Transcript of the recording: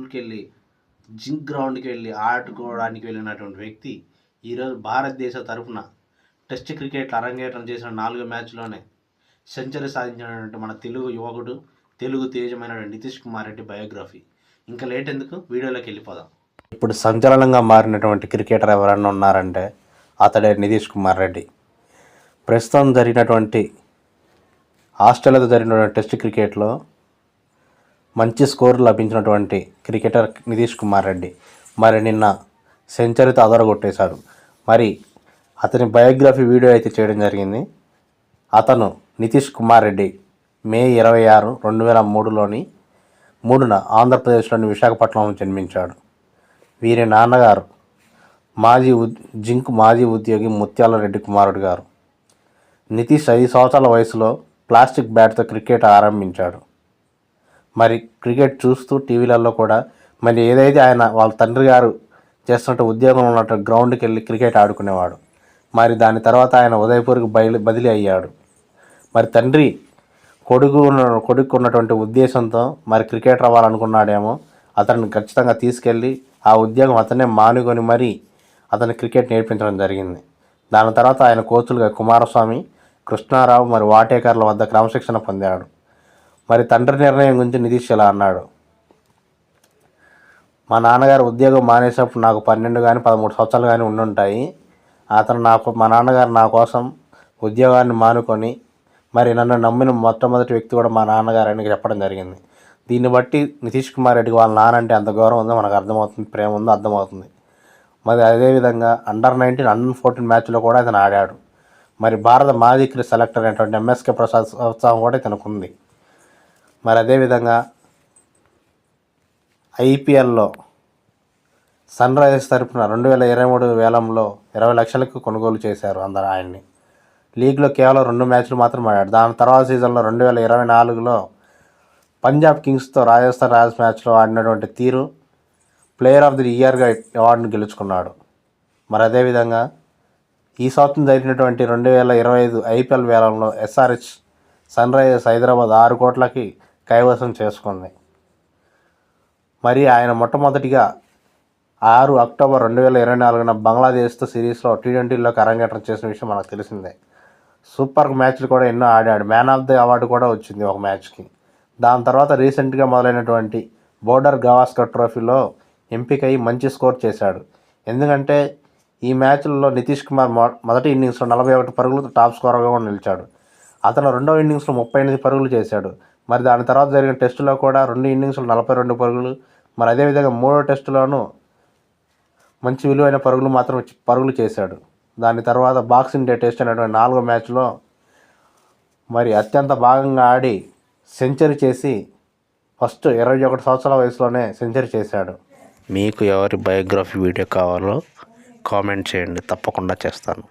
స్కూల్కి వెళ్ళి జింక్ గ్రౌండ్కి వెళ్ళి ఆడుకోవడానికి వెళ్ళినటువంటి వ్యక్తి ఈరోజు భారతదేశ తరఫున టెస్ట్ క్రికెట్లో అరంగేట్రం చేసిన 4 మ్యాచ్లోనే సెంచరీ సాధించినటువంటి మన తెలుగు యువకుడు, తెలుగు తేజమైనటువంటి నితీష్ కుమార్ రెడ్డి బయోగ్రఫీ. ఇంకా లేట్ ఎందుకు, వీడియోలోకి వెళ్ళిపోదాం. ఇప్పుడు సంచలనంగా మారినటువంటి క్రికెటర్ ఎవరన్నా ఉన్నారంటే అతడే నితీష్ కుమార్ రెడ్డి. ప్రస్తుతం జరిగినటువంటి ఆస్ట్రేలియాతో జరిగినటువంటి టెస్ట్ క్రికెట్లో మంచి స్కోర్ లభించినటువంటి క్రికెటర్ నితీష్ కుమార్ రెడ్డి మరి నిన్న సెంచరీతో అదరగొట్టేశాడు. మరి అతని బయోగ్రఫీ వీడియో అయితే చేయడం జరిగింది. అతను నితీష్ కుమార్ రెడ్డి మే 26, 2003లోని 3న ఆంధ్రప్రదేశ్లోని విశాఖపట్నంలో జన్మించాడు. వీరి నాన్నగారు మాజీ ఉద్యోగి ముత్యాల రెడ్డి కుమారుడు గారు. నితీష్ 5 సంవత్సరాల వయసులో ప్లాస్టిక్ బ్యాట్తో క్రికెట్ ఆరంభించాడు. మరి క్రికెట్ చూస్తూ టీవీలలో కూడా మరి ఏదైతే వాళ్ళ తండ్రి గారు చేస్తున్నట్టు ఉద్యోగంలో ఉన్నట్టు గ్రౌండ్కి వెళ్ళి క్రికెట్ ఆడుకునేవాడు. మరి దాని తర్వాత ఆయన ఉదయపూర్కి బదిలీ అయ్యాడు. మరి తండ్రి కొడుకు ఉన్నటువంటి ఉద్దేశంతో మరి క్రికెటర్ అవ్వాలనుకున్నాడేమో. అతన్ని ఖచ్చితంగా తీసుకెళ్ళి ఆ ఉద్యోగం అతనే మానుకొని మరి అతని క్రికెట్ నేర్పించడం జరిగింది. దాని తర్వాత ఆయన కోచులుగా కుమారస్వామి, కృష్ణారావు మరి వాటేకర్ల వద్ద క్రమశిక్షణ పొందాడు. మరి తండ్రి నిర్ణయం గురించి నితీష్ ఇలా అన్నాడు: మా నాన్నగారు ఉద్యోగం మానేసినప్పుడు నాకు 12 కానీ 13 సంవత్సరాలు కానీ ఉండుంటాయి. మా నాన్నగారు నా కోసం ఉద్యోగాన్ని మానుకొని మరి నన్ను నమ్మిన మొట్టమొదటి వ్యక్తి కూడా మా నాన్నగారు అని చెప్పడం జరిగింది. దీన్ని బట్టి నితీష్ కుమార్ రెడ్డికి వాళ్ళ నాన్న అంటే ఎంత గౌరవం ఉందో మనకు అర్థమవుతుంది, ప్రేమ ఉందో అర్థమవుతుంది. మరి అదేవిధంగా అండర్-19, అండర్-14 మ్యాచ్లో కూడా ఇతను ఆడాడు. మరి భారత మాజీ సెలెక్టర్ అయినటువంటి ఎంఎస్కే ప్రసాద్ ఉత్సాహం కూడా ఇతనికి ఉంది. మరి అదేవిధంగా ఐపీఎల్లో సన్ రైజర్స్ తరఫున 2023 వేలంలో 20 లక్షలకు కొనుగోలు చేశారు అందరూ ఆయన్ని. లీగ్లో కేవలం 2 మ్యాచ్లు మాత్రం ఆడాడు. దాని తర్వాత సీజన్లో 2024లో పంజాబ్ కింగ్స్తో రాజస్థాన్ రాయల్స్ మ్యాచ్లో ఆడినటువంటి తీరు ప్లేయర్ ఆఫ్ ది ఇయర్గా అవార్డును గెలుచుకున్నాడు. మరి అదేవిధంగా ఈ సంవత్సరం జరిగినటువంటి 2025 ఐపీఎల్ వేలంలో ఎస్ఆర్హెచ్ సన్ రైజర్స్ హైదరాబాద్ 6 కోట్లకి కైవసం చేసుకుంది. మరి ఆయన మొట్టమొదటిగా 6 అక్టోబర్ 2024న బంగ్లాదేశ్తో సిరీస్లో T20లోకి అరంగేట్రం చేసిన విషయం మనకు తెలిసిందే. సూపర్ మ్యాచ్లు కూడా ఎన్నో ఆడాడు. మ్యాన్ ఆఫ్ ది అవార్డు కూడా వచ్చింది ఒక మ్యాచ్కి. దాని తర్వాత రీసెంట్గా మొదలైనటువంటి బోర్డర్ గవాస్కర్ ట్రోఫీలో ఎంపికై మంచి స్కోర్ చేశాడు. ఎందుకంటే ఈ మ్యాచ్లలో నితీష్ కుమార్ మొదటి ఇన్నింగ్స్లో 41 పరుగులతో టాప్ స్కోరర్గా కూడా నిలిచాడు. అతను రెండవ ఇన్నింగ్స్లో 38 పరుగులు చేశాడు. మరి దాని తర్వాత జరిగిన టెస్టులో కూడా 2 ఇన్నింగ్స్లో 42 పరుగులు, మరి అదేవిధంగా 3వ టెస్టులోనూ మంచి విలువైన పరుగులు చేశాడు. దాని తర్వాత బాక్సింగ్ డే టెస్ట్ అనేటువంటి 4వ మ్యాచ్లో మరి అత్యంత భాగంగా ఆడి సెంచరీ చేసి ఫస్ట్ 21 సంవత్సరాల వయసులోనే సెంచరీ చేశాడు. మీకు ఎవరి బయోగ్రఫీ వీడియో కావాలో కామెంట్ చేయండి, తప్పకుండా చేస్తాను.